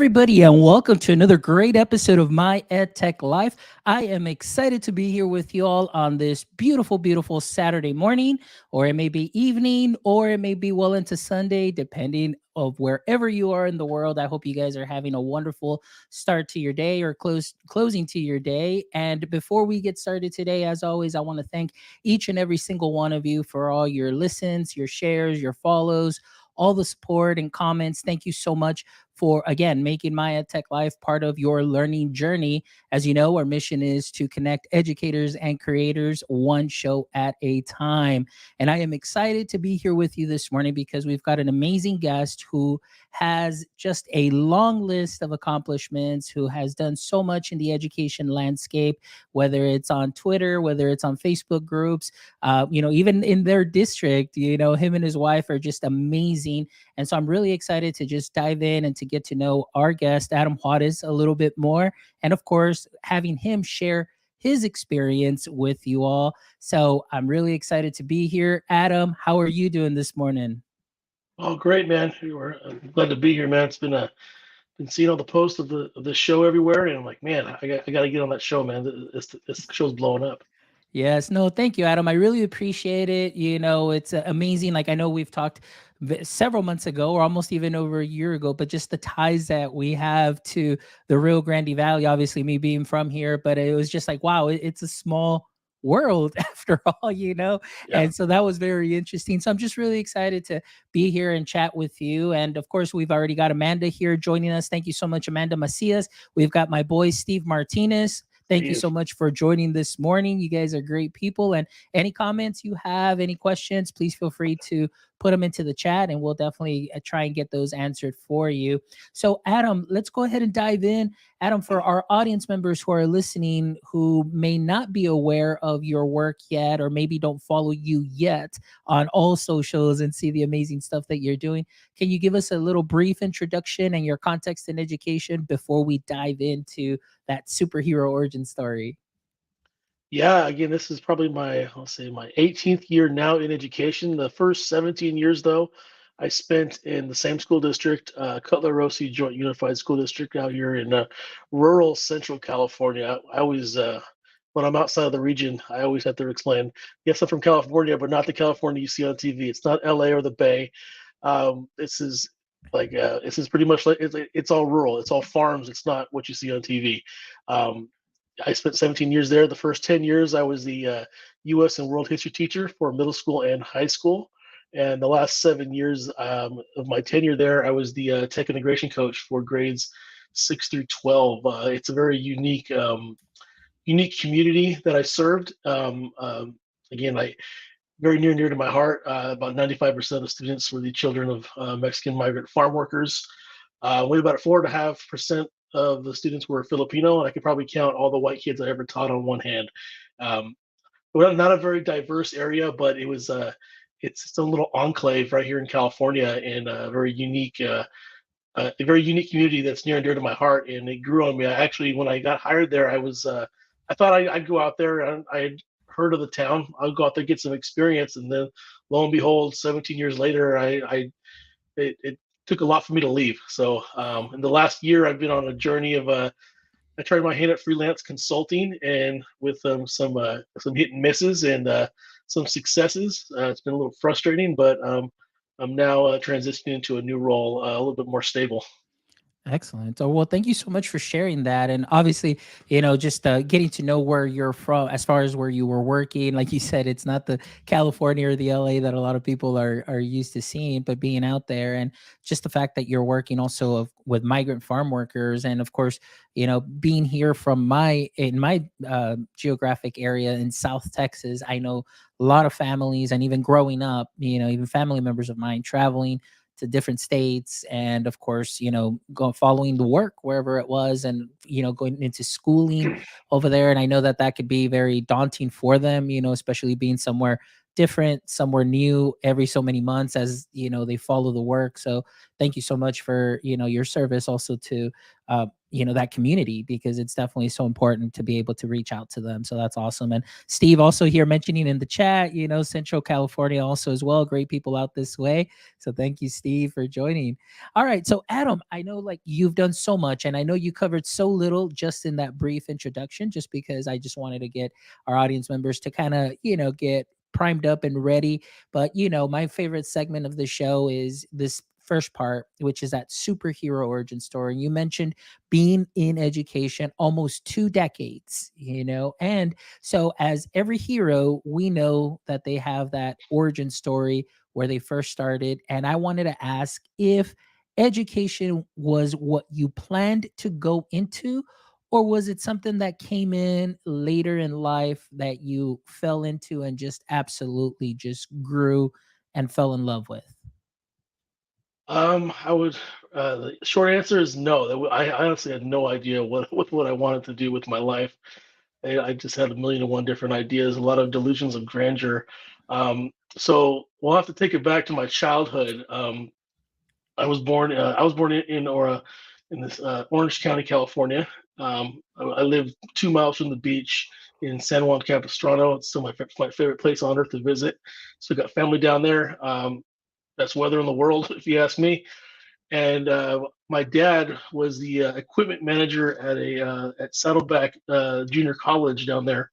everybody, and welcome to another great episode of My EdTech Life. I am excited to be here with you all on this beautiful, beautiful Saturday morning, or it may be evening, or it may be well into Sunday, depending of wherever you are in the world. I hope you guys are having a wonderful start to your day or closing to your day. And before we get started today, as always, I want to thank each and every single one of you for all your listens, your shares, your follows, all the support and comments. Thank you so much for, again, making my EdTech Life part of your learning journey. As you know, our mission is to connect educators and creators one show at a time. And I am excited to be here with you this morning because we've got an amazing guest who has just a long list of accomplishments, who has done so much in the education landscape, whether it's on Twitter, whether it's on Facebook groups, even in their district. Him and his wife are just amazing. And so I'm really excited to just dive in and to get to know our guest, Adam Juarez, a little bit more. And of course, having him share his experience with you all. So I'm really excited to be here. Adam, how are you doing this morning? Oh, great, man! I'm glad to be here, man. Been seeing all the posts of the show everywhere, and I'm like, man, I got to get on that show, man. This show's blowing up. Yes, no, thank you, Adam. I really appreciate it. It's amazing. Like, I know we've talked several months ago, or almost even over a year ago, but just the ties that we have to the Rio Grande Valley, obviously, me being from here, but it was just like, wow, it's a small world after all. Yeah, And so that was very interesting. So I'm just really excited to be here and chat with you. And of course, we've already got Amanda here joining us. Thank you so much, Amanda Macias. We've got my boy, Steve Martinez. Thank you Steve. so much for joining this morning. You guys are great people. And any comments you have, any questions, please feel free to put them into the chat and we'll definitely try and get those answered for you. So, Adam, let's go ahead and dive in. Adam, for our audience members who are listening who may not be aware of your work yet, or maybe don't follow you yet on all socials and see the amazing stuff that you're doing, can you give us a little brief introduction and your context in education before we dive into that superhero origin story? Yeah, again, this is probably I'll say my 18th year now in education. The first 17 years, though, I spent in the same school district, Cutler Rossi Joint Unified School District out here in rural Central California. I always, when I'm outside of the region, I always have to explain, yes, I'm from California, but not the California you see on TV. It's not LA or the Bay. This is this is pretty much like it's all rural. It's all farms. It's not what you see on TV. Um, I spent 17 years there. The first 10 years, I was the U.S. and World History teacher for middle school and high school. And the last 7 years of my tenure there, I was the tech integration coach for grades 6 through 12. It's a very unique community that I served. Again, I very near to my heart. About 95% of students were the children of Mexican migrant farm workers. Only about 4.5% of the students were Filipino, and I could probably count all the white kids I ever taught on one hand. Um, we're not a very diverse area, but it's a little enclave right here in California, and a very unique community that's near and dear to my heart, and it grew on me. I actually, when I got hired there, I thought I'd go out there, and I had heard of the town. I'll go out there get some experience, and then lo and behold, 17 years later, it took a lot for me to leave. So in the last year, I've been on a journey of I tried my hand at freelance consulting, and with some hit and misses and some successes. It's been a little frustrating, but I'm now transitioning into a new role, a little bit more stable. Excellent. Oh, well, thank you so much for sharing that. And obviously, just getting to know where you're from as far as where you were working. Like you said, it's not the California or the LA that a lot of people are used to seeing, but being out there and just the fact that you're working also with migrant farm workers. And of course, being here from in my geographic area in South Texas, I know a lot of families, and even growing up, even family members of mine traveling to different states, and of course, following the work wherever it was, and going into schooling over there. And I know that that could be very daunting for them, especially being somewhere different, some were new every so many months as they follow the work. So thank you so much for your service also to that community, because it's definitely so important to be able to reach out to them. So that's awesome. And Steve also here mentioning in the chat, Central California also as well, great people out this way. So thank you, Steve, for joining. All right, so Adam, I know like you've done so much, and I know you covered so little just in that brief introduction, just because I just wanted to get our audience members to kind of get primed up and ready. But my favorite segment of the show is this first part, which is that superhero origin story. And you mentioned being in education almost 2 decades, and so as every hero, we know that they have that origin story where they first started. And I wanted to ask if education was what you planned to go into, or was it something that came in later in life that you fell into and just absolutely just grew and fell in love with? I would. The short answer is no. I honestly had no idea what I wanted to do with my life. I just had a million and one different ideas, a lot of delusions of grandeur. So we'll have to take it back to my childhood. I was born in this Orange County, California. I live 2 miles from the beach in San Juan Capistrano. It's still my favorite place on earth to visit. So we got family down there. Best weather in the world, if you ask me. And my dad was the equipment manager at Saddleback Junior College down there.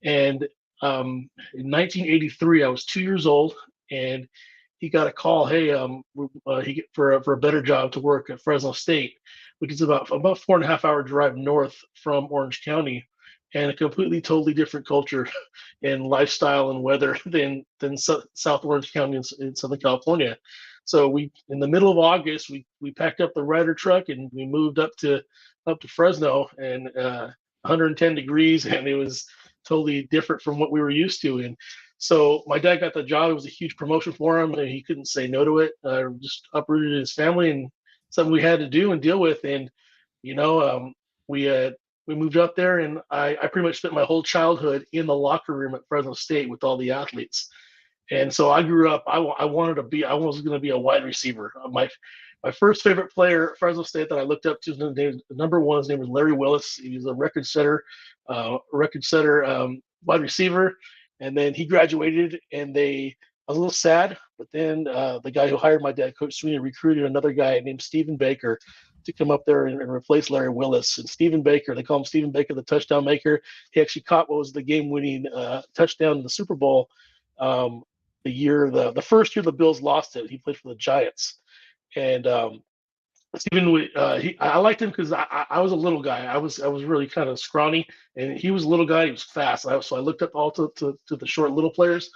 And in 1983, I was 2 years old, and he got a call. Hey, for a better job to work at Fresno State, which is about 4.5 hour drive north from Orange County, and a completely totally different culture and lifestyle and weather than South Orange County in Southern California. So we, in the middle of August, we packed up the Ryder truck and we moved up to Fresno, and 110 degrees, and it was totally different from what we were used to. And so my dad got the job. It was a huge promotion for him, and he couldn't say no to it. Just uprooted his family, and something we had to do and deal with. And you know, um, we uh, we moved up there, and I pretty much spent my whole childhood in the locker room at Fresno State with all the athletes. And so I grew up. I was going to be a wide receiver. My first favorite player at Fresno State that I looked up to, number one, his name was Larry Willis. He was a record setter, wide receiver. And then he graduated, and I was a little sad. But then the guy who hired my dad, Coach Sweeney, recruited another guy named Stephen Baker to come up there and replace Larry Willis. And Stephen Baker, they call him Stephen Baker, the touchdown maker. He actually caught what was the game-winning touchdown in the Super Bowl. Um, the first year the Bills lost it, he played for the Giants. And Stephen, I liked him because I was a little guy. I was really kind of scrawny, and he was a little guy. He was fast. So I looked up all to the short little players,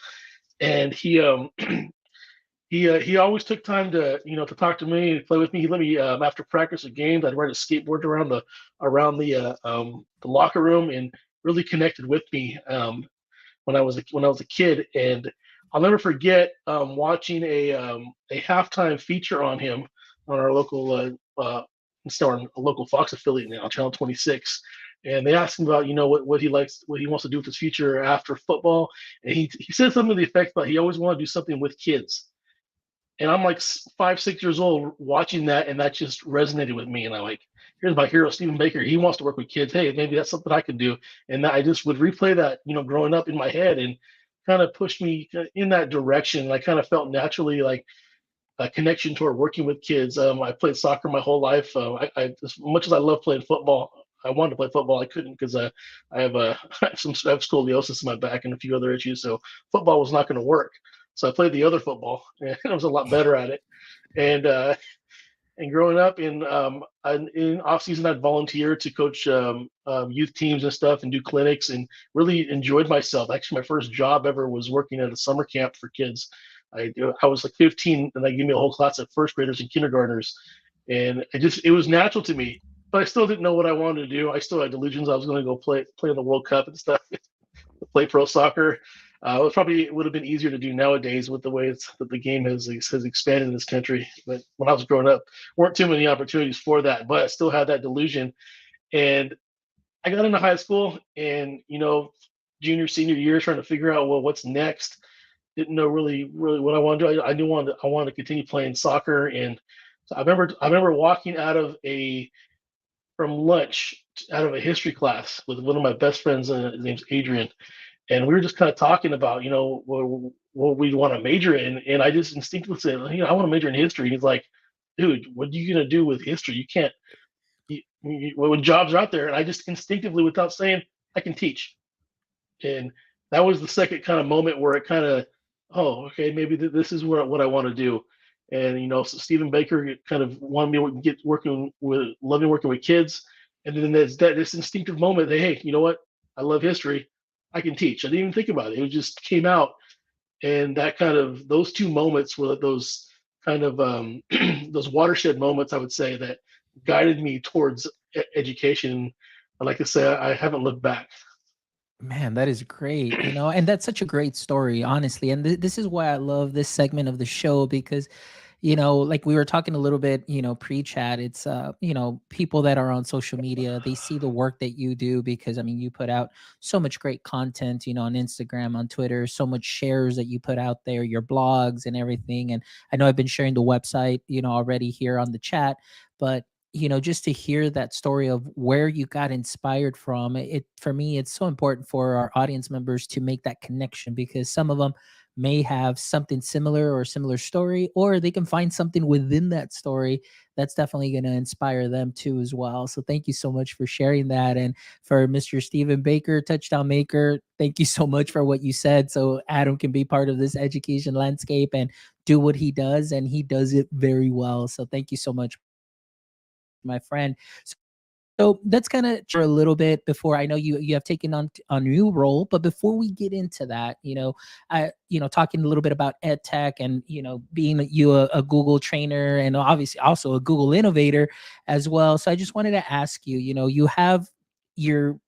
and he always took time to talk to me and play with me. He let me after practice or games. I'd ride a skateboard around the locker room, and really connected with me when I was a kid. And I'll never forget watching a halftime feature on him on our local it's our local Fox affiliate now, Channel 26. And they asked him about what he likes, what he wants to do with his future after football. And he said something to the effect that he always wanted to do something with kids. And I'm like 5, 6 years old watching that, and that just resonated with me. And I'm like, here's my hero, Stephen Baker. He wants to work with kids. Hey, maybe that's something I can do. And I just would replay that, growing up in my head, and kind of pushed me in that direction. I kind of felt naturally like a connection toward working with kids. I played soccer my whole life. As much as I love playing football, I wanted to play football. I couldn't because I have I have scoliosis in my back and a few other issues. So football was not going to work. So I played the other football, and I was a lot better at it. And growing up in off season, I'd volunteer to coach youth teams and stuff, and do clinics, and really enjoyed myself. Actually, my first job ever was working at a summer camp for kids. I was like 15, and they gave me a whole class of first graders and kindergartners, and it was natural to me. But I still didn't know what I wanted to do. I still had delusions. I was going to go play in the World Cup and stuff, play pro soccer. It would have been easier to do nowadays with the way that the game has expanded in this country. But when I was growing up, weren't too many opportunities for that. But I still had that delusion, and I got into high school, and junior senior year, trying to figure out, well, what's next. didn't know really what I wanted to do. I knew I wanted to continue playing soccer, and so I remember walking out of a from lunch out of a history class with one of my best friends. His name's Adrian, and we were just kind of talking about what we want to major in, and I just instinctively said, I want to major in history. And he's like, dude, what are you gonna do with history? You can't. When jobs are out there, and I just instinctively, without saying, I can teach. And that was the second kind of moment where it kind of, oh, okay, maybe this is what I want to do. And so Stephen Baker kind of wanted me to get working with, loving working with kids. And then there's this instinctive moment that, hey, you know what? I love history. I can teach. I didn't even think about it. It just came out. And that kind of, those two moments were those kind of those watershed moments, I would say, that guided me towards education. And like I say, I haven't looked back. Man, that is great, and that's such a great story, honestly. And this is why I love this segment of the show because, like we were talking a little bit, pre-chat, it's, people that are on social media, they see the work that you do because, I mean, you put out so much great content, on Instagram, on Twitter, so much shares that you put out there, your blogs and everything. And I know I've been sharing the website, already here on the chat, but just to hear that story of where you got inspired from, it for me, it's so important for our audience members to make that connection because some of them may have something similar or similar story, or they can find something within that story that's definitely going to inspire them too as well. So thank you so much for sharing that. And for Mr. Stephen Baker, touchdown maker, thank you so much for what you said. So Adam can be part of this education landscape and do what he does, and he does it very well. So thank you so much, my friend. So that's kind of for a little bit before I know you have taken on a new role, but before we get into that, talking a little bit about ed tech and being a Google trainer and obviously also a Google innovator as well. So I just wanted to ask you, you have your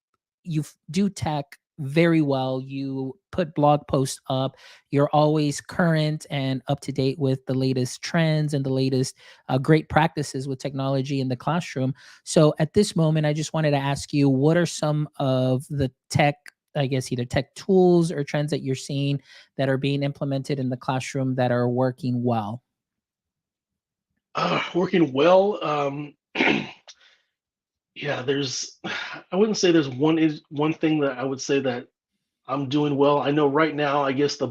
do tech very well. You put blog posts up. You're always current and up to date with the latest trends and the latest great practices with technology in the classroom. So at this moment, I just wanted to ask you, what are some of the tech, I guess, either tech tools or trends that you're seeing that are being implemented in the classroom that are working well? Working well. Yeah, I wouldn't say there's one thing that I would say that I'm doing well. I know right now, I guess the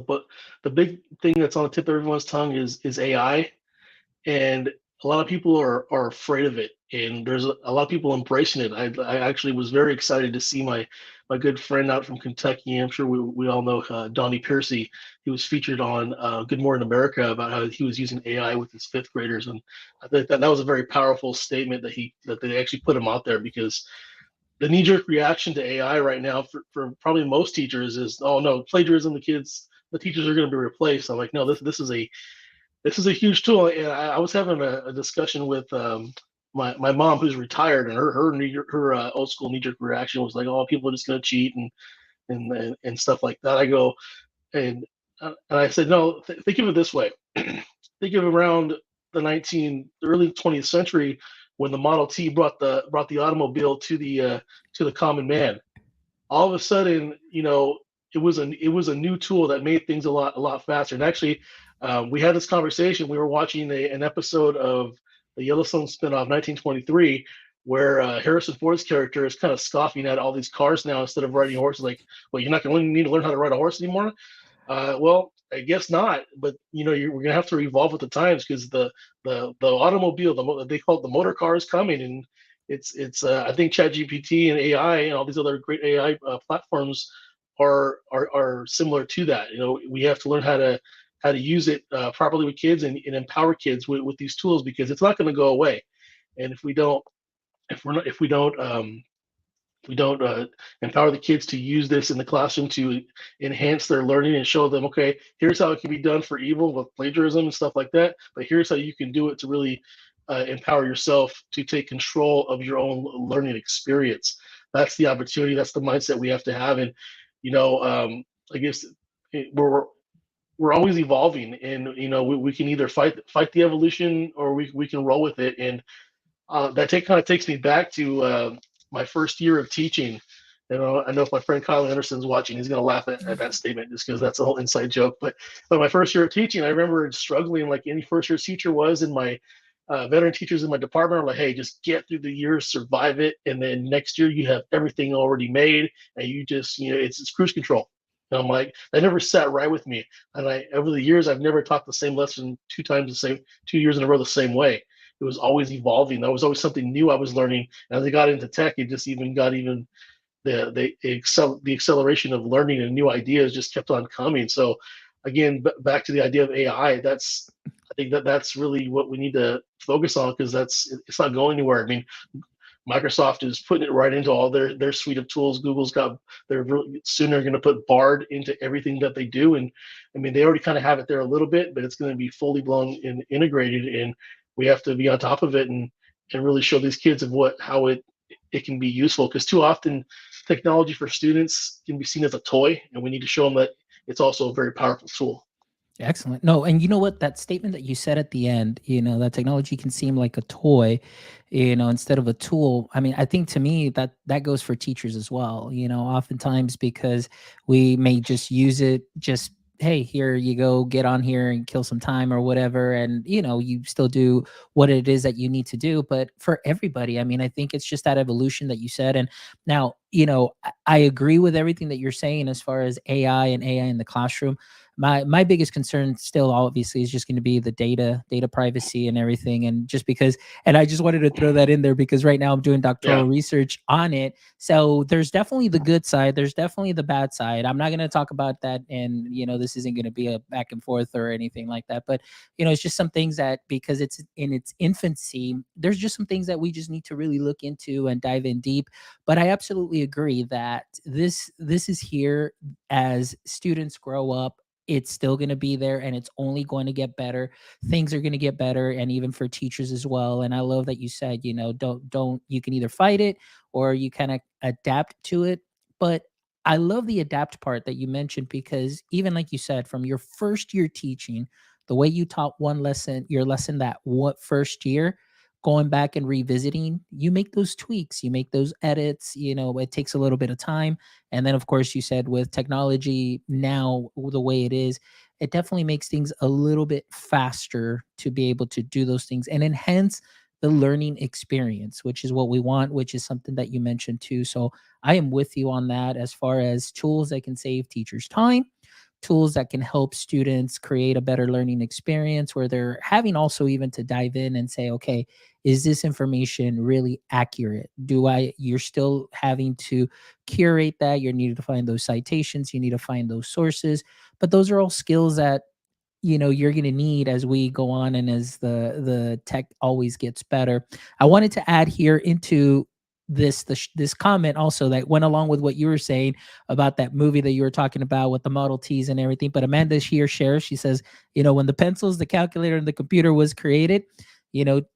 big thing that's on the tip of everyone's tongue is AI, and a lot of people are afraid of it, and there's a lot of people embracing it. I actually was very excited to see my good friend out from Kentucky. I'm sure we all know Donnie Piercy. He was featured on Good Morning America about how he was using AI with his fifth graders, and I think that was a very powerful statement that they actually put him out there because the knee-jerk reaction to AI right now for probably most teachers is, oh no, plagiarism, the teachers are going to be replaced. I'm like, no, this is a huge tool. And I was having a discussion with my mom who's retired, and her old school knee-jerk reaction was like, oh, people are just going to cheat and stuff like that. I go, and I said, no, think of it this way. Think of around the early 20th century when the Model T brought the automobile to the common man. All of a sudden, it was a new tool that made things a lot faster. And actually, we had this conversation. We were watching an episode of the Yellowstone spinoff, 1923, where Harrison Ford's character is kind of scoffing at all these cars now instead of riding horses. Like, well, you're not going to need to learn how to ride a horse anymore. Well, I guess not, but we're gonna have to evolve with the times because the automobile, they call it the motor car, is coming, and I think ChatGPT and AI and all these other great AI platforms are similar to that. We have to learn how to use it properly with kids and empower kids with these tools because it's not going to go away, and if we don't empower the kids to use this in the classroom to enhance their learning and show them, okay, here's how it can be done for evil with plagiarism and stuff like that, but here's how you can do it to really empower yourself to take control of your own learning experience. That's the opportunity. That's the mindset we have to have. And I guess we're always evolving, and we can either fight the evolution or we can roll with it. And that kind of takes me back to my first year of teaching. I know if my friend Kyle Anderson's watching, he's going to laugh at that statement just because that's a whole inside joke. But my first year of teaching, I remember struggling like any first year teacher was, and my veteran teachers in my department are like, hey, just get through the year, survive it, and then next year you have everything already made, and you just, it's cruise control. And I'm like, that never sat right with me. And over the years, I've never taught the same lesson 2 years in a row the same way. It was always evolving. There was always something new I was learning. And as I got into tech, it just even got even the acceleration of learning and new ideas just kept on coming. So again, back to the idea of AI, I think that's really what we need to focus on, because it's not going anywhere. I mean, Microsoft is putting it right into all their suite of tools. They're really soon they're going to put Bard into everything that they do, and I mean they already kind of have it there a little bit, but it's going to be fully blown and integrated, and we have to be on top of it and really show these kids of how it can be useful, because too often technology for students can be seen as a toy, and we need to show them that it's also a very powerful tool. Excellent. No, and you know what? That statement that you said at the end, that technology can seem like a toy, instead of a tool. I mean, I think to me that goes for teachers as well, oftentimes because we may just use it just, hey, here you go, get on here and kill some time or whatever. And, you still do what it is that you need to do. But for everybody, I mean, I think it's just that evolution that you said. And now, I agree with everything that you're saying as far as AI and AI in the classroom. My biggest concern still obviously is just going to be the data privacy and everything. And just because, and I just wanted to throw that in there because right now I'm doing doctoral Yeah. research on it. So there's definitely the good side, there's definitely the bad side. I'm not going to talk about that, and this isn't going to be a back and forth or anything like that, but it's just some things that, because it's in its infancy, there's just some things that we just need to really look into and dive in deep. But I absolutely agree that this is here. As students grow up, it's still going to be there, and it's only going to get better. Things are going to get better, and even for teachers as well. And I love that you said, don't you can either fight it or you kind of adapt to it. But I love the adapt part that you mentioned, because even like you said, from your first year teaching, the way you taught your lesson that what first year, going back and revisiting, you make those tweaks, you make those edits, it takes a little bit of time. And then, of course, you said with technology now, the way it is, it definitely makes things a little bit faster to be able to do those things and enhance the learning experience, which is what we want, which is something that you mentioned too. So I am with you on that as far as tools that can save teachers time, tools that can help students create a better learning experience where they're having also even to dive in and say, okay, is this information really accurate? You're still having to curate that. You need to find those citations, you need to find those sources, but those are all skills that you're going to need as we go on and as the tech always gets better. I wanted to add here into this comment also that went along with what you were saying about that movie that you were talking about with the Model Ts and everything. But Amanda here shares, she says, when the pencils, the calculator, and the computer was created,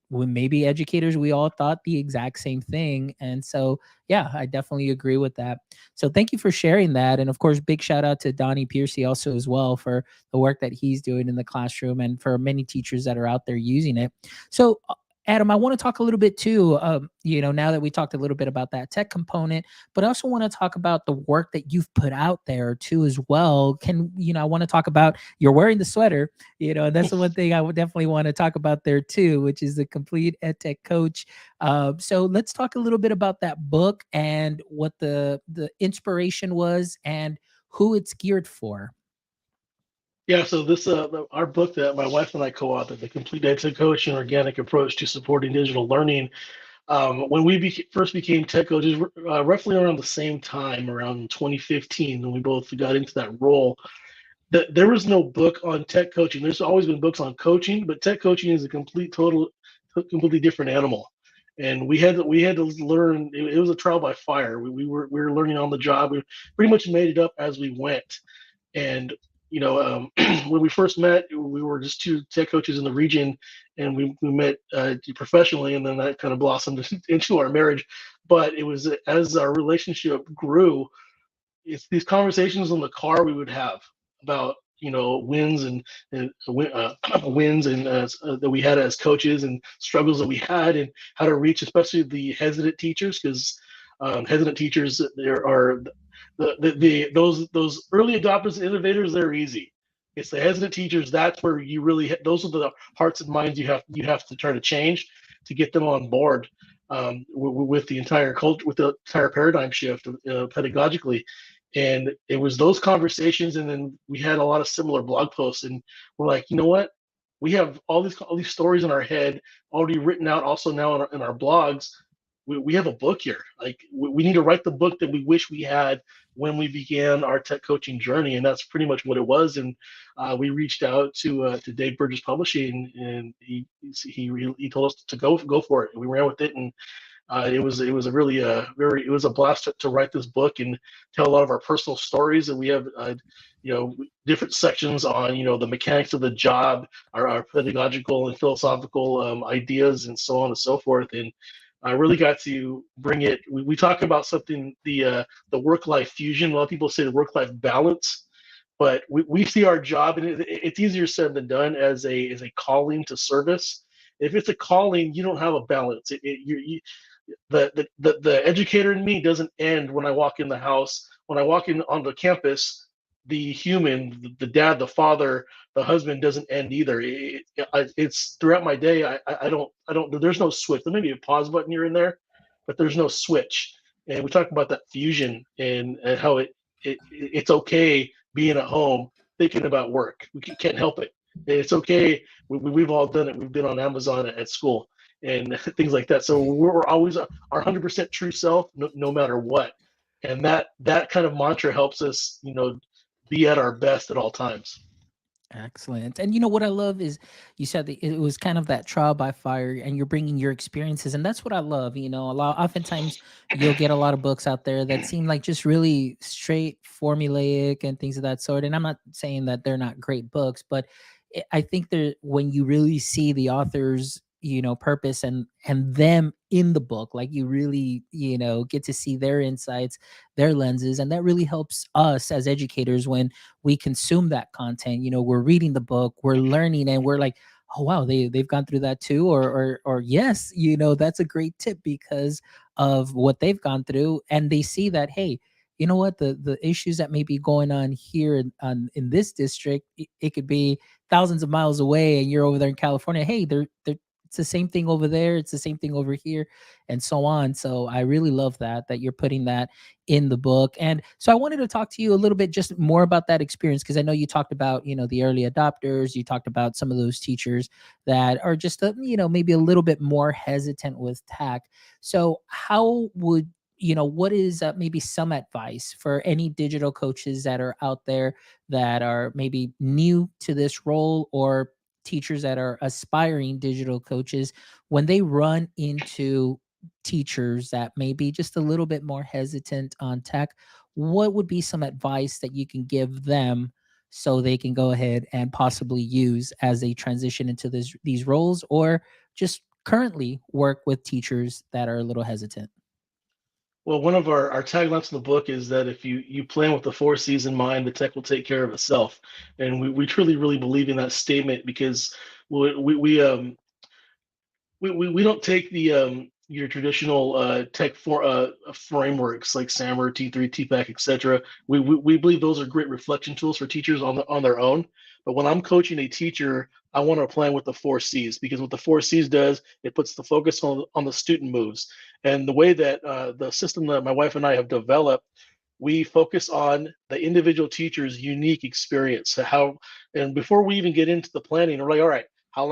when maybe educators, we all thought the exact same thing. And so, yeah, I definitely agree with that. So thank you for sharing that. And of course, big shout out to Donnie Piercy also as well for the work that he's doing in the classroom and for many teachers that are out there using it. So Adam, I want to talk a little bit too, now that we talked a little bit about that tech component, but I also want to talk about the work that you've put out there too as well. I want to talk about, you're wearing the sweater, and that's the one thing I would definitely want to talk about there too, which is the Complete EdTech Coach. So let's talk a little bit about that book and what the inspiration was and who it's geared for. Yeah, so this our book that my wife and I co-authored, The Complete EdTech Coach: An Organic Approach to Supporting Digital Learning. When we first became tech coaches, roughly around the same time, around 2015, when we both got into that role, there was no book on tech coaching. There's always been books on coaching, but tech coaching is a completely different animal. And we had to learn. It was a trial by fire. We were learning on the job. We pretty much made it up as we went. And when we first met, we were just two tech coaches in the region, and we met professionally, and then that kind of blossomed into our marriage. But it was as our relationship grew, it's these conversations in the car we would have about wins and wins and that we had as coaches, and struggles that we had, and how to reach especially the hesitant teachers, because Hesitant teachers, there are those early adopters and innovators. They're easy. It's the hesitant teachers. That's where you really those are the hearts and minds you have to try to change to get them on board with the entire culture, with the entire paradigm shift pedagogically. And it was those conversations, and then we had a lot of similar blog posts, and we're like, you know what? We have all these stories in our head already written out. Also now in our blogs, we have a book here. Like we need to write the book that we wish we had when we began our tech coaching journey, and that's pretty much what it was. And we reached out to Dave Burgess Publishing, and he told us to go for it, and we ran with it. And it was a really it was a blast to write this book and tell a lot of our personal stories. And we have different sections on the mechanics of the job, our pedagogical and philosophical ideas, and so on and so forth. And I really got to bring it. We talk about something, the work-life fusion. A lot of people say the work-life balance, but we see our job, and it's easier said than done, as a calling to service. If it's a calling, you don't have a balance. The educator in me doesn't end when I walk in the house. When I walk in on the campus, the human, the dad, the father, the husband doesn't end either. It's throughout my day. I don't. There's no switch. There may be a pause button here and there, but there's no switch. And we talk about that fusion and how it's okay being at home thinking about work. We can't help it. It's okay. We've all done it. We've been on Amazon at school and things like that. So we're always our 100% true self, no matter what. And that kind of mantra helps us, be at our best at all times. Excellent. And you know what I love is you said that it was kind of that trial by fire and you're bringing your experiences. And that's what I love. A lot, oftentimes you'll get a lot of books out there that seem like just really straight formulaic and things of that sort. And I'm not saying that they're not great books, but I think that when you really see the author's, purpose and them in the book, like you really, get to see their insights, their lenses, and that really helps us as educators when we consume that content. We're reading the book, we're learning, and we're like, oh wow, they've gone through that too, or yes, that's a great tip because of what they've gone through, and they see that, hey, you know what, the issues that may be going on here in this district, it could be thousands of miles away and you're over there in California. Hey, they're it's the same thing over there, it's the same thing over here, and so on. So I really love that you're putting that in the book. And so I wanted to talk to you a little bit just more about that experience, because I know you talked about, the early adopters, you talked about some of those teachers that are just maybe a little bit more hesitant with tech. So how would what is maybe some advice for any digital coaches that are out there that are maybe new to this role, or teachers that are aspiring digital coaches, when they run into teachers that may be just a little bit more hesitant on tech? What would be some advice that you can give them so they can go ahead and possibly use as they transition into these roles, or just currently work with teachers that are a little hesitant? Well, one of our taglines in the book is that if you plan with the four C's in mind, the tech will take care of itself. And we truly, really believe in that statement, because we don't take the your traditional tech frameworks like SAMR, T3, TPAC, etc. We believe those are great reflection tools for teachers on their own. But when I'm coaching a teacher, I want to plan with the four C's, because what the four C's does, it puts the focus on the student moves. And the way that the system that my wife and I have developed, we focus on the individual teacher's unique experience. And before we even get into the planning, we're like, all right, how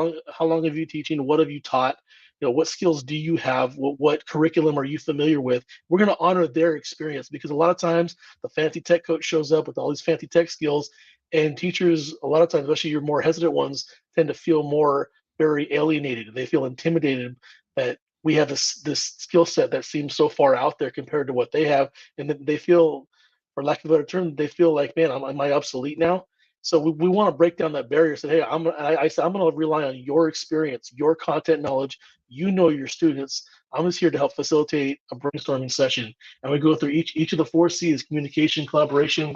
long have you teaching? What have you taught? What skills do you have? What curriculum are you familiar with? We're going to honor their experience, because a lot of times the fancy tech coach shows up with all these fancy tech skills, and teachers, a lot of times, especially your more hesitant ones, tend to feel more very alienated. They feel intimidated that we have this skill set that seems so far out there compared to what they have, and then they feel, for lack of a better term, they feel like, man, am I obsolete now? So we want to break down that barrier. Say, hey, I said I'm going to rely on your experience, your content knowledge. Your students. I'm just here to help facilitate a brainstorming session, and we go through each of the four C's: communication, collaboration,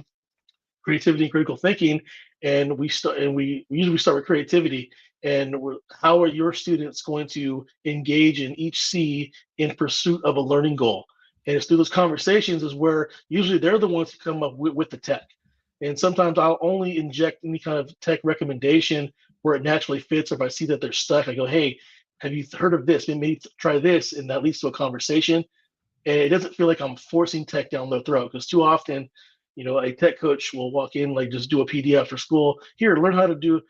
creativity, and critical thinking. And we usually start with creativity. And how are your students going to engage in each C in pursuit of a learning goal? And it's through those conversations is where usually they're the ones who come up with the tech. And sometimes I'll only inject any kind of tech recommendation where it naturally fits. Or if I see that they're stuck, I go, hey, have you heard of this? Maybe try this. And that leads to a conversation. And it doesn't feel like I'm forcing tech down their throat, because too often, a tech coach will walk in, like, just do a PDF for school. Here, learn how to do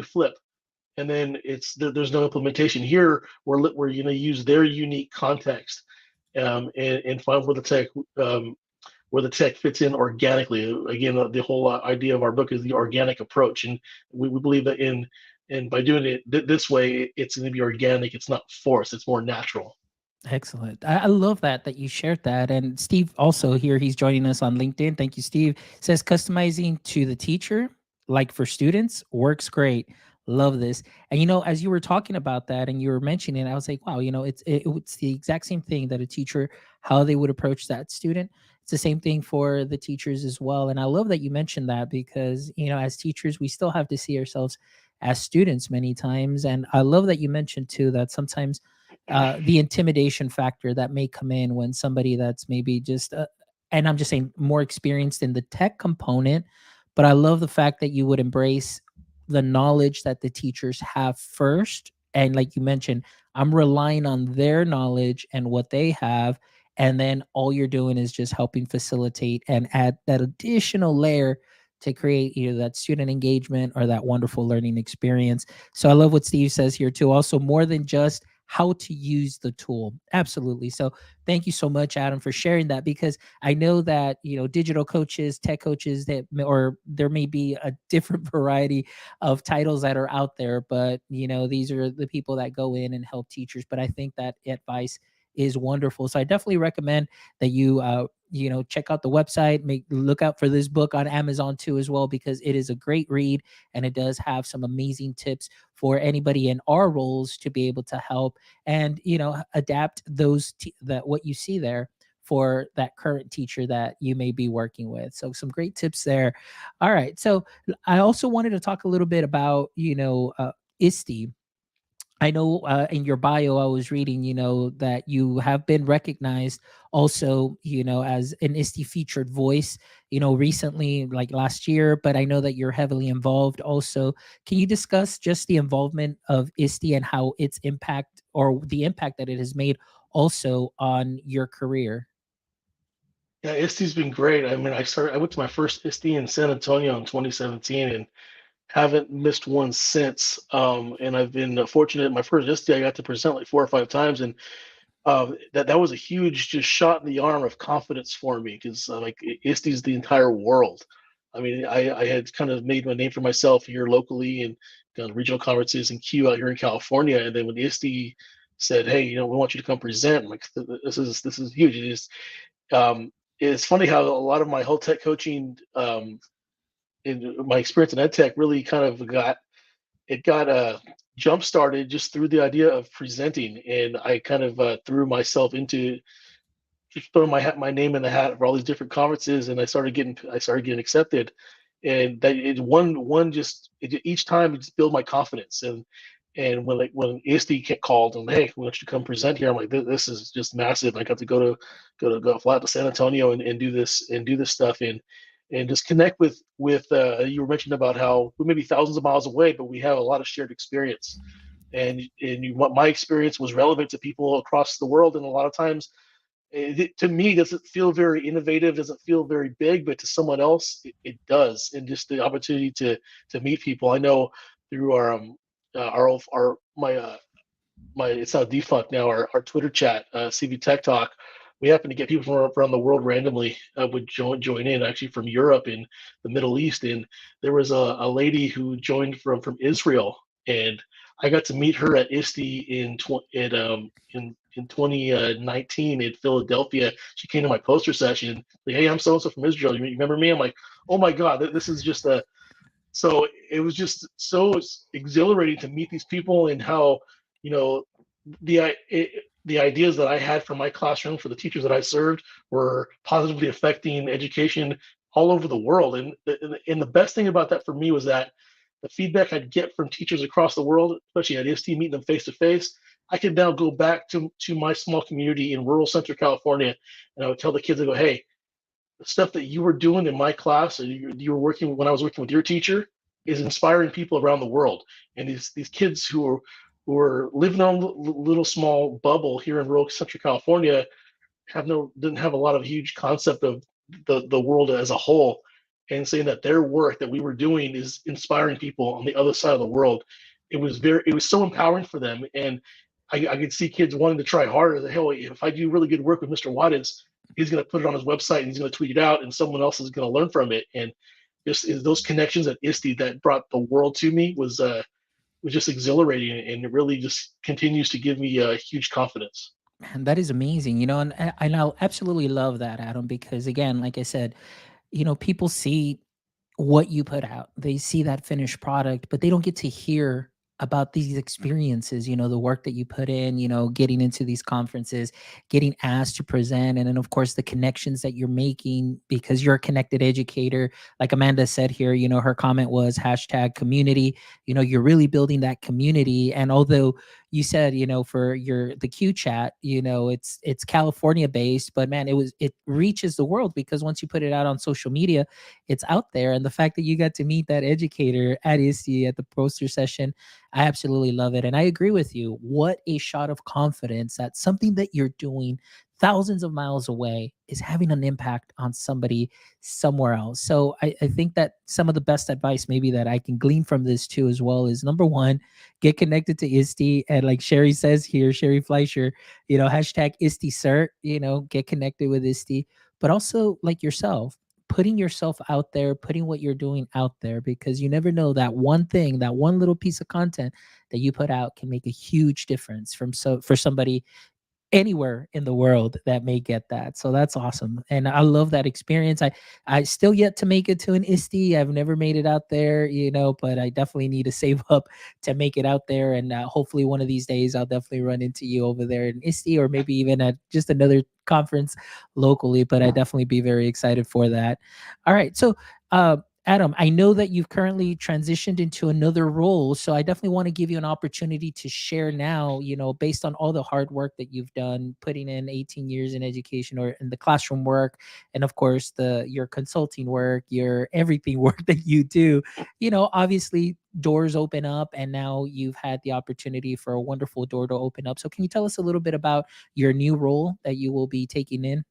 flip, and then there's no implementation. Here we're going to use their unique context, and find where the tech fits in organically. Again, the whole idea of our book is the organic approach, and we believe that and by doing it this way, it's going to be organic. It's not forced. It's more natural. Excellent. I love that you shared that. And Steve also here, he's joining us on LinkedIn. Thank you, Steve. Says customizing to the teacher, like for students, works great. Love this. And as you were talking about that and you were mentioning it, I was like, wow, it's the exact same thing that a teacher, how they would approach that student. It's the same thing for the teachers as well. And I love that you mentioned that because, as teachers, we still have to see ourselves as students many times. And I love that you mentioned too that sometimes the intimidation factor that may come in when somebody that's maybe just and I'm just saying more experienced in the tech component, but I love the fact that you would embrace the knowledge that the teachers have first, and like you mentioned, I'm relying on their knowledge and what they have, and then all you're doing is just helping facilitate and add that additional layer to create either that student engagement or that wonderful learning experience. So I love what Steve says here too. Also, more than just how to use the tool. Absolutely. So thank you so much, Adam, for sharing that, because I know that, digital coaches, tech coaches or there may be a different variety of titles that are out there, but these are the people that go in and help teachers. But I think that advice is wonderful. So I definitely recommend that you check out the website, look out for this book on Amazon too as well, because it is a great read and it does have some amazing tips for anybody in our roles to be able to help and adapt that what you see there for that current teacher that you may be working with. So some great tips there. All right. So I also wanted to talk a little bit about ISTE. I know in your bio, I was reading, that you have been recognized also, as an ISTE featured voice, recently, like last year, but I know that you're heavily involved also. Can you discuss just the involvement of ISTE and how its impact or the impact that it has made also on your career? Yeah, ISTE's been great. I mean, I went to my first ISTE in San Antonio in 2017 and haven't missed one since. And I've been fortunate. My first ISTE, I got to present like 4 or 5 times, and that was a huge just shot in the arm of confidence for me, because like ISTE's the entire world. I mean, I had kind of made my name for myself here locally and done regional conferences and Q out here in California, and then when ISTE said, "Hey, we want you to come present," I'm like, this is huge. It's funny how a lot of my whole tech coaching, in my experience in ed tech, really kind of got jump started just through the idea of presenting, and I kind of threw myself into just throwing my name in the hat for all these different conferences, and I started getting accepted, and that it one just each time it just built my confidence. And when ISTE called and, hey, we want you to come present here, I'm like, this is just massive. I got to go fly out to San Antonio and do this stuff, and just connect with you were mentioning about how we may be thousands of miles away, but we have a lot of shared experience, what my experience was relevant to people across the world, and a lot of times to me doesn't feel very innovative, doesn't feel very big, but to someone else it does. And just the opportunity to meet people. I know through our my it's now defunct now, our Twitter chat, CV Tech Talk, we happen to get people from around the world randomly would join in, actually from Europe and the Middle East. And there was a lady who joined from Israel, and I got to meet her at ISTE in 2019 in Philadelphia. She came to my poster session, like, "Hey, I'm so and so from Israel. You remember me?" I'm like, "Oh my God, this is just a." So it was just so exhilarating to meet these people, and how you know the ideas that I had for my classroom, for the teachers that I served, were positively affecting education all over the world. And the best thing about that for me was that the feedback I'd get from teachers across the world, especially at ISTE, meeting them face to face, I could now go back to my small community in rural Central California, and I would tell the kids, I go, hey, the stuff that you were doing in my class, or you were working when I was working with your teacher, is inspiring people around the world. And these kids who are living on a little small bubble here in rural Central California didn't have a lot of huge concept of the world as a whole, and saying that their work that we were doing is inspiring people on the other side of the world. It was so empowering for them. And I could see kids wanting to try harder. That, hey, if I do really good work with Mr. Juarez, he's going to put it on his website and he's going to tweet it out, and someone else is going to learn from it. And just those connections at ISTE that brought the world to me was just exhilarating, and it really just continues to give me a huge confidence. Man, that is amazing, and I absolutely love that, Adam, because again, like I said, people see what you put out. They see that finished product, but they don't get to hear about these experiences, the work that you put in, getting into these conferences, getting asked to present, and then of course the connections that you're making because you're a connected educator. Like Amanda said here, her comment was hashtag community. You're really building that community. And although you said, for the Q chat, it's California based, but man, it reaches the world because once you put it out on social media, it's out there. And the fact that you got to meet that educator at ISTE at the poster session, I absolutely love it. And I agree with you. What a shot of confidence that something that you're doing thousands of miles away is having an impact on somebody somewhere else. So I think that some of the best advice maybe that I can glean from this too as well is number one, get connected to ISTE. And like Sherry says here, Sherry Fleischer, hashtag ISTE cert, get connected with ISTE, but also like yourself, putting yourself out there, putting what you're doing out there, because you never know that one thing, that one little piece of content that you put out can make a huge difference for somebody anywhere in the world that may get that. So that's awesome. And I love that experience. I still yet to make it to an ISTE. I've never made it out there, but I definitely need to save up to make it out there. And hopefully one of these days I'll definitely run into you over there in ISTE, or maybe even at just another conference locally, but I definitely be very excited for that. All right. So Adam, I know that you've currently transitioned into another role, so I definitely want to give you an opportunity to share now, based on all the hard work that you've done, putting in 18 years in education or in the classroom work, and of course your consulting work, your everything work that you do. Obviously doors open up, and now you've had the opportunity for a wonderful door to open up. So can you tell us a little bit about your new role that you will be taking in?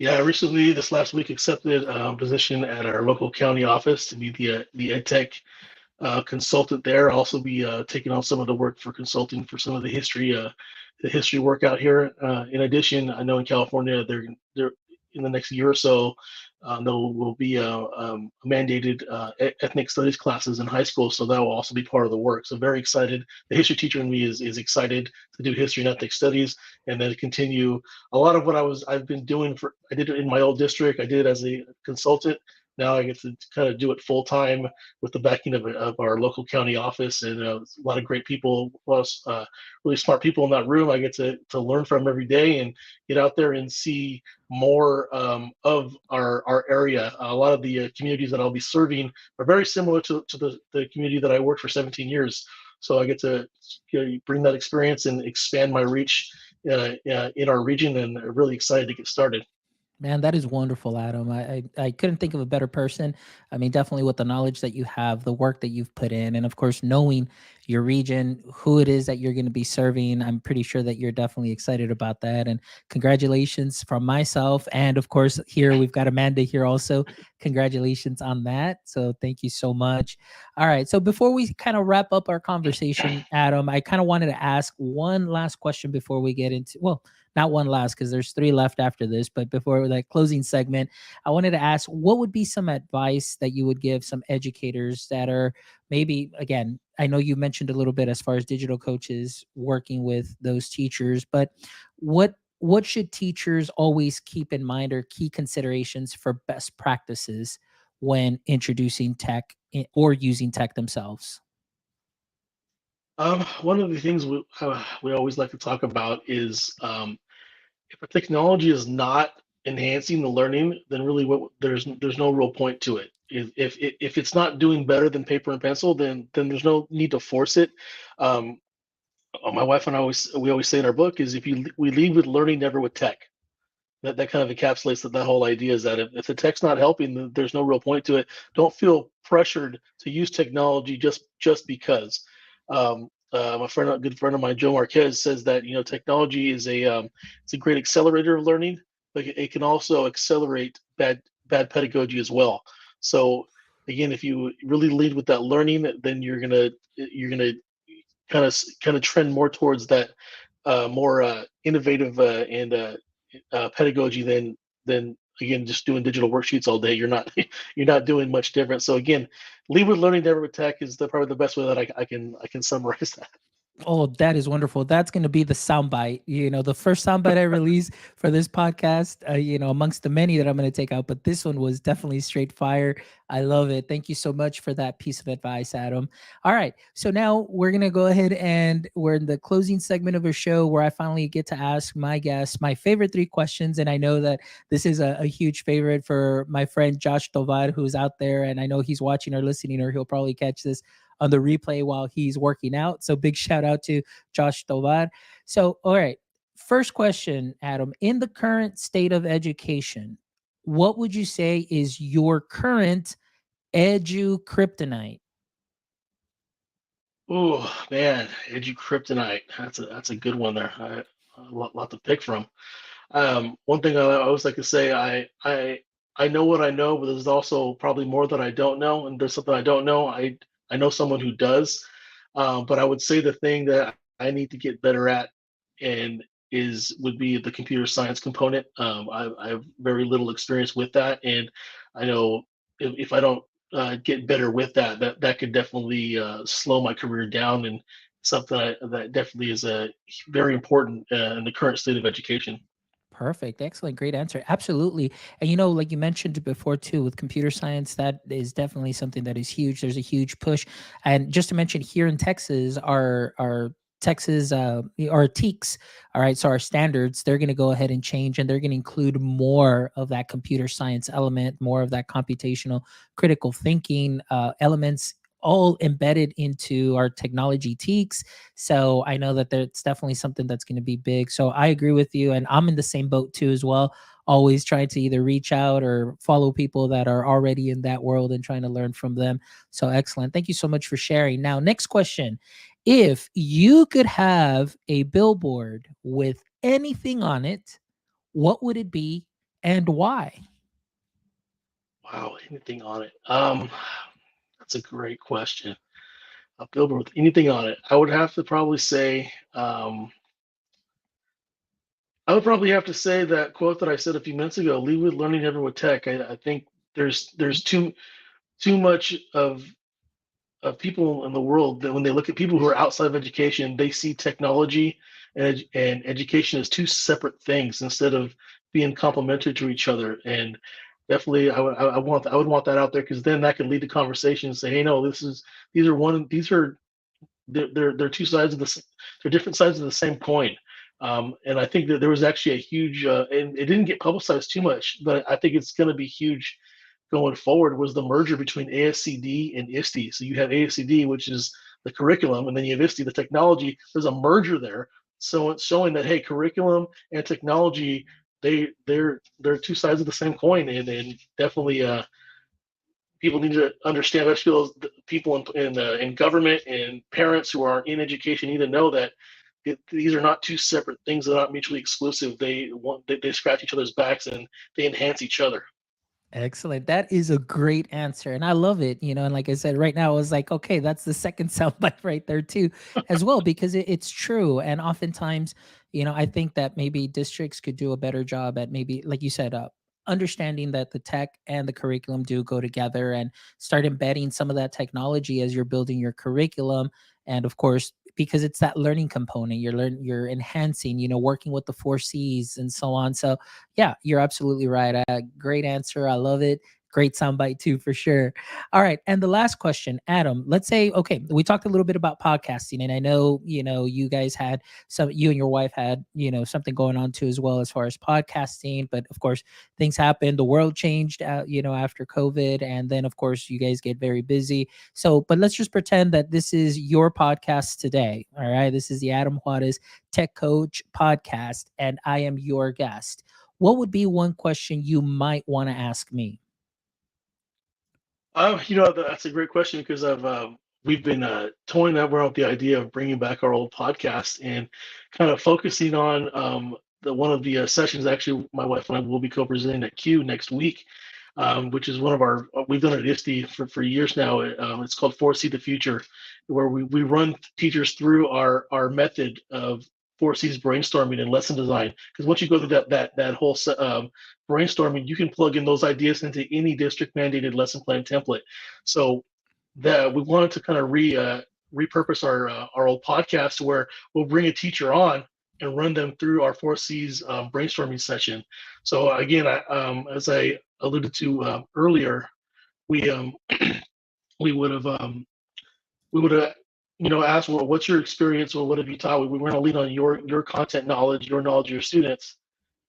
Yeah, I recently, this last week, accepted a position at our local county office to be the EdTech consultant there. I'll also be taking on some of the work for consulting for some of the history work out here. In addition, I know in California, they're in the next year or so, there will be mandated ethnic studies classes in high school, so that will also be part of the work. So very excited. The history teacher in me is excited to do history and ethnic studies, and then to continue a lot of what I've been doing I did it in my old district. I did it as a consultant. Now I get to kind of do it full time with the backing of our local county office, and a lot of great people, plus really smart people in that room. I get to learn from every day and get out there and see more of our area. A lot of the communities that I'll be serving are very similar to the community that I worked for 17 years. So I get to bring that experience and expand my reach in our region, and really excited to get started. Man, that is wonderful, Adam. I couldn't think of a better person. I mean, definitely with the knowledge that you have, the work that you've put in, and of course, knowing your region, who it is that you're going to be serving, I'm pretty sure that you're definitely excited about that. And congratulations from myself. And of course, here we've got Amanda here also. Congratulations on that. So thank you so much. All right. So before we kind of wrap up our conversation, Adam, I kind of wanted to ask one last question before we get into, well, not one last because there's three left after this, but before that closing segment, I wanted to ask what would be some advice that you would give some educators that are maybe, again, I know you mentioned a little bit as far as digital coaches working with those teachers, but what should teachers always keep in mind or key considerations for best practices when introducing tech or using tech themselves? One of the things we always like to talk about is if a technology is not enhancing the learning, then really there's no real point to it. If it's not doing better than paper and pencil, then there's no need to force it. Um, My wife and I always we always say in our book is if you we lead with learning, never with tech. That kind of encapsulates that whole idea is that if the tech's not helping, then there's no real point to it. Don't feel pressured to use technology just because. My friend, a good friend of mine, Joe Marquez, says that technology is it's a great accelerator of learning, but it can also accelerate bad pedagogy as well. So again, if you really lead with that learning, then you're gonna kind of trend more towards that more innovative and pedagogy than again just doing digital worksheets all day. You're not doing much different. So again, lead with learning, never with tech is probably the best way that I can summarize that. Oh, that is wonderful. That's going to be the soundbite. The first soundbite I release for this podcast, amongst the many that I'm going to take out, but this one was definitely straight fire. I love it. Thank you so much for that piece of advice, Adam. All right. So now we're going to go ahead and we're in the closing segment of our show where I finally get to ask my guests my favorite three questions. And I know that this is a huge favorite for my friend Josh Tovar, who's out there. And I know he's watching or listening, or he'll probably catch this on the replay while he's working out. So big shout out to Josh Tovar. So, all right. First question, Adam. In the current state of education, what would you say is your current edu kryptonite? Oh man, Edu Kryptonite. That's a good one there. A lot to pick from. One thing I always like to say, I know what I know, but there's also probably more that I don't know, and there's something I don't know. I know someone who does, but I would say the thing that I need to get better at, and is would be the computer science component. I have very little experience with that, and I know if I don't get better with that, that could definitely slow my career down, and something that definitely is very important in the current state of education. Perfect. Excellent. Great answer. Absolutely. And like you mentioned before too, with computer science, that is definitely something that is huge. There's a huge push. And just to mention here in Texas, our Texas our TEKS, all right, so our standards, they're going to go ahead and change, and they're going to include more of that computer science element, more of that computational critical thinking elements, all embedded into our technology TEKS. So I know that it's definitely something that's going to be big. So I agree with you. And I'm in the same boat too, as well. Always trying to either reach out or follow people that are already in that world and trying to learn from them. So excellent. Thank you so much for sharing. Now, next question. If you could have a billboard with anything on it, what would it be and why? Wow, anything on it? That's a great question. A billboard with anything on it. I would have to probably say, I would probably have to say that quote that I said a few minutes ago: "Lead with learning, never with tech." I think there's too much of people in the world that when they look at people who are outside of education, they see technology and education as two separate things instead of being complementary to each other. And definitely, I would want that out there because then that could lead to conversations. Say, hey, no, these are they're two sides of they're different sides of the same coin. And I think that there was actually a huge and it didn't get publicized too much, but I think it's going to be huge going forward, was the merger between ASCD and ISTE. So you have ASCD, which is the curriculum, and then you have ISTE, the technology. There's a merger there. So it's showing that, hey, curriculum and technology, they're two sides of the same coin, and definitely people need to understand. I feel people in government and parents who are in education need to know that these are not two separate things. They're not mutually exclusive. They scratch each other's backs and they enhance each other. Excellent. That is a great answer. And I love it. And like I said, right now, I was like, okay, that's the second soundbite right there, too, as well, because it's true. And oftentimes, I think that maybe districts could do a better job at maybe, like you said, understanding that the tech and the curriculum do go together, and start embedding some of that technology as you're building your curriculum. And of course, because it's that learning component, you're enhancing, working with the 4 C's and so on. So yeah, you're absolutely right. Great answer. I love it. great soundbite too, for sure. All right. And the last question, Adam, let's say, okay, we talked a little bit about podcasting, and I know, you guys had you and your wife had, something going on too, as well, as far as podcasting. But of course, things happened. The world changed, after COVID. And then, of course, you guys get very busy. So, but let's just pretend that this is your podcast today. All right. This is the Adam Juarez Tech Coach podcast, and I am your guest. What would be one question you might want to ask me? That's a great question because we've been toying around with the idea of bringing back our old podcast and kind of focusing on the one of the sessions. Actually, my wife and I will be co-presenting at Q next week, which is one of our. We've done it at ISTE for years now. It's called Foresee the Future, where we run teachers through our method of foresees brainstorming and lesson design. Because once you go through that whole brainstorming, you can plug in those ideas into any district mandated lesson plan template. So that we wanted to kind of repurpose our old podcast where we'll bring a teacher on and run them through our Four C's brainstorming session. So again, as I alluded to earlier, we we would have asked, well, what's your experience or what have you taught? We want to lean on your content knowledge, your knowledge of your students,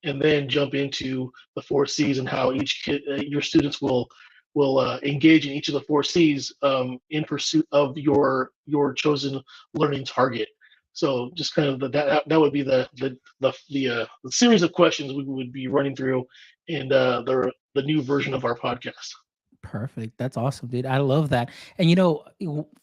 and then jump into the four C's and how each kid, your students will engage in each of the four C's in pursuit of your chosen learning target. So just kind of that would be the series of questions we would be running through in the new version of our podcast. Perfect. That's awesome, dude. I love that. And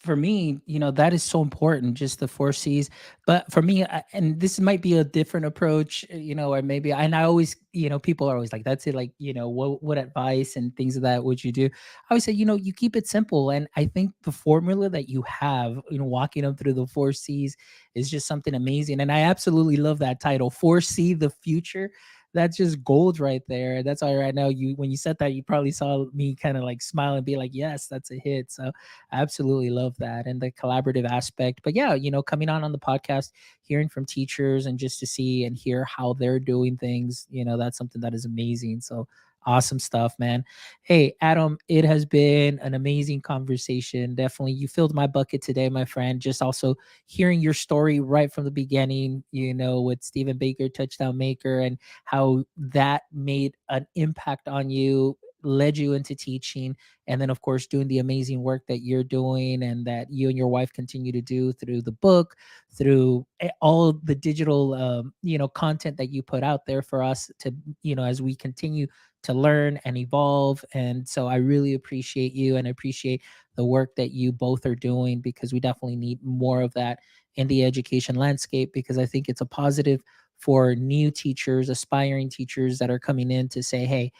for me, that is so important, just the four C's. But for me, and this might be a different approach, or maybe, and I always, people are always like, that's it. Like, what advice and things of that would you do? I always say, you keep it simple. And I think the formula that you have, walking them through the four C's is just something amazing. And I absolutely love that title, Foresee the Future. That's just gold right there. That's why right now, when you said that, you probably saw me kind of like smile and be like, yes, that's a hit. So I absolutely love that, and the collaborative aspect. But yeah, coming on the podcast, hearing from teachers and just to see and hear how they're doing things, that's something that is amazing. So awesome stuff, man. Hey, Adam, it has been an amazing conversation. Definitely, you filled my bucket today, my friend. Just also hearing your story right from the beginning, with Stephen Baker, touchdown maker, and how that made an impact on you, led you into teaching, and then of course doing the amazing work that you're doing and that you and your wife continue to do through the book, through all the digital content that you put out there for us to, as we continue to learn and evolve. And so I really appreciate you and appreciate the work that you both are doing, because we definitely need more of that in the education landscape, because I think it's a positive for new teachers, aspiring teachers that are coming in to say, hey,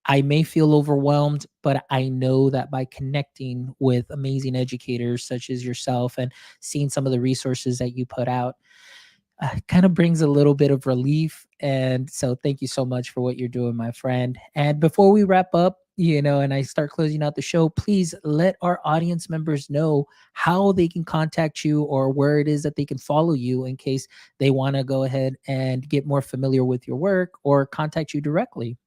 I may feel overwhelmed, but I know that by connecting with amazing educators such as yourself and seeing some of the resources that you put out, kind of brings a little bit of relief. And so thank you so much for what you're doing, my friend. And before we wrap up, and I start closing out the show, please let our audience members know how they can contact you or where it is that they can follow you in case they want to go ahead and get more familiar with your work or contact you directly.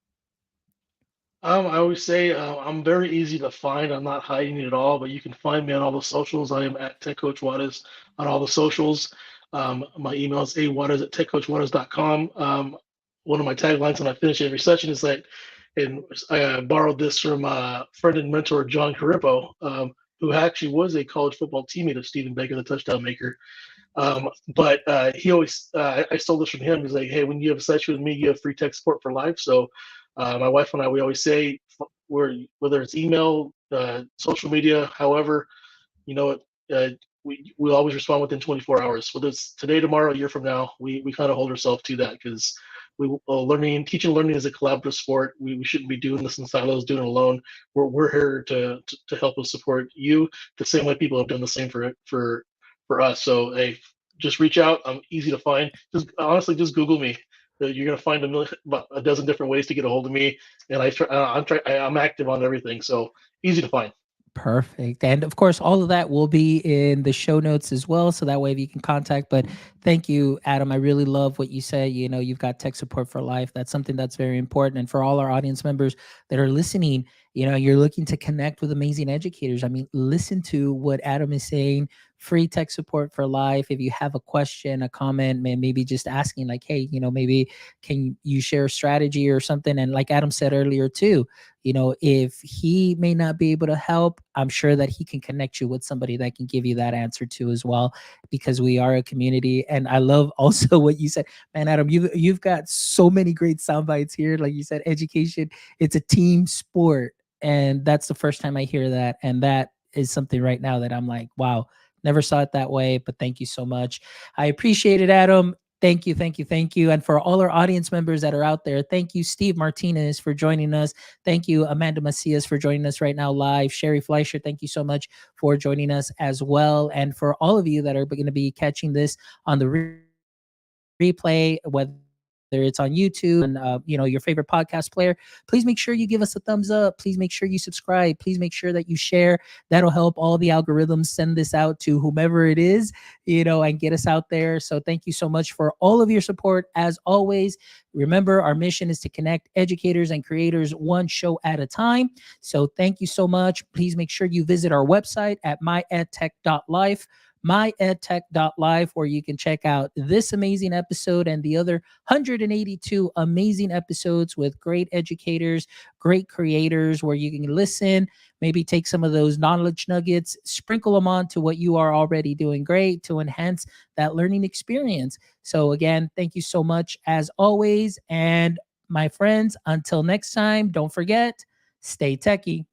I always say I'm very easy to find. I'm not hiding it at all, but you can find me on all the socials. I am at Tech Coach Juarez on all the socials. My email is ajuarez at techcoachjuarez.com. One of my taglines when I finish every session is that, and I borrowed this from friend and mentor John Carippo, who actually was a college football teammate of Stephen Baker, the touchdown maker. But he always, I stole this from him. He's like, hey, when you have a session with me, you have free tech support for life. So my wife and I, we always say, whether it's email, social media, however, you know, we always respond within 24 hours. Whether it's today, tomorrow, a year from now, we kind of hold ourselves to that because teaching and learning is a collaborative sport. We shouldn't be doing this in silos, doing it alone. We're here to help us support you the same way people have done the same for us. So hey, just reach out. I'm easy to find. Just honestly, just Google me. You're gonna find about a dozen different ways to get a hold of me, and I'm active on everything. So easy to find. Perfect. And of course, all of that will be in the show notes as well. So that way if you can contact. But thank you, Adam. I really love what you said. You've got tech support for life. That's something that's very important. And for all our audience members that are listening you're looking to connect with amazing educators, I mean, listen to what Adam is saying. Free tech support for life. If you have a question, a comment, maybe just asking like, hey, maybe can you share a strategy or something? And like Adam said earlier too, if he may not be able to help, I'm sure that he can connect you with somebody that can give you that answer too as well, because we are a community. And I love also what you said, man, Adam, you've got so many great sound bites here. Like you said, education, it's a team sport. And that's the first time I hear that. And that is something right now that I'm like, wow, never saw it that way. But thank you so much. I appreciate it, Adam. Thank you, thank you, thank you. And for all our audience members that are out there, thank you, Steve Martinez, for joining us. Thank you, Amanda Macias, for joining us right now live. Sherry Fleischer, thank you so much for joining us as well. And for all of you that are going to be catching this on the replay, whether it's on YouTube or your favorite podcast player, please make sure you give us a thumbs up. Please make sure you subscribe. Please make sure that you share. That'll help all the algorithms send this out to whomever it is, and get us out there. So thank you so much for all of your support. As always, remember, our mission is to connect educators and creators one show at a time. So thank you so much. Please make sure you visit our website at myedtech.life, myedtech.life, where you can check out this amazing episode and the other 182 amazing episodes with great educators, great creators, where you can listen, maybe take some of those knowledge nuggets, sprinkle them on to what you are already doing great to enhance that learning experience. So again, thank you so much as always. And my friends, until next time, don't forget, stay techie.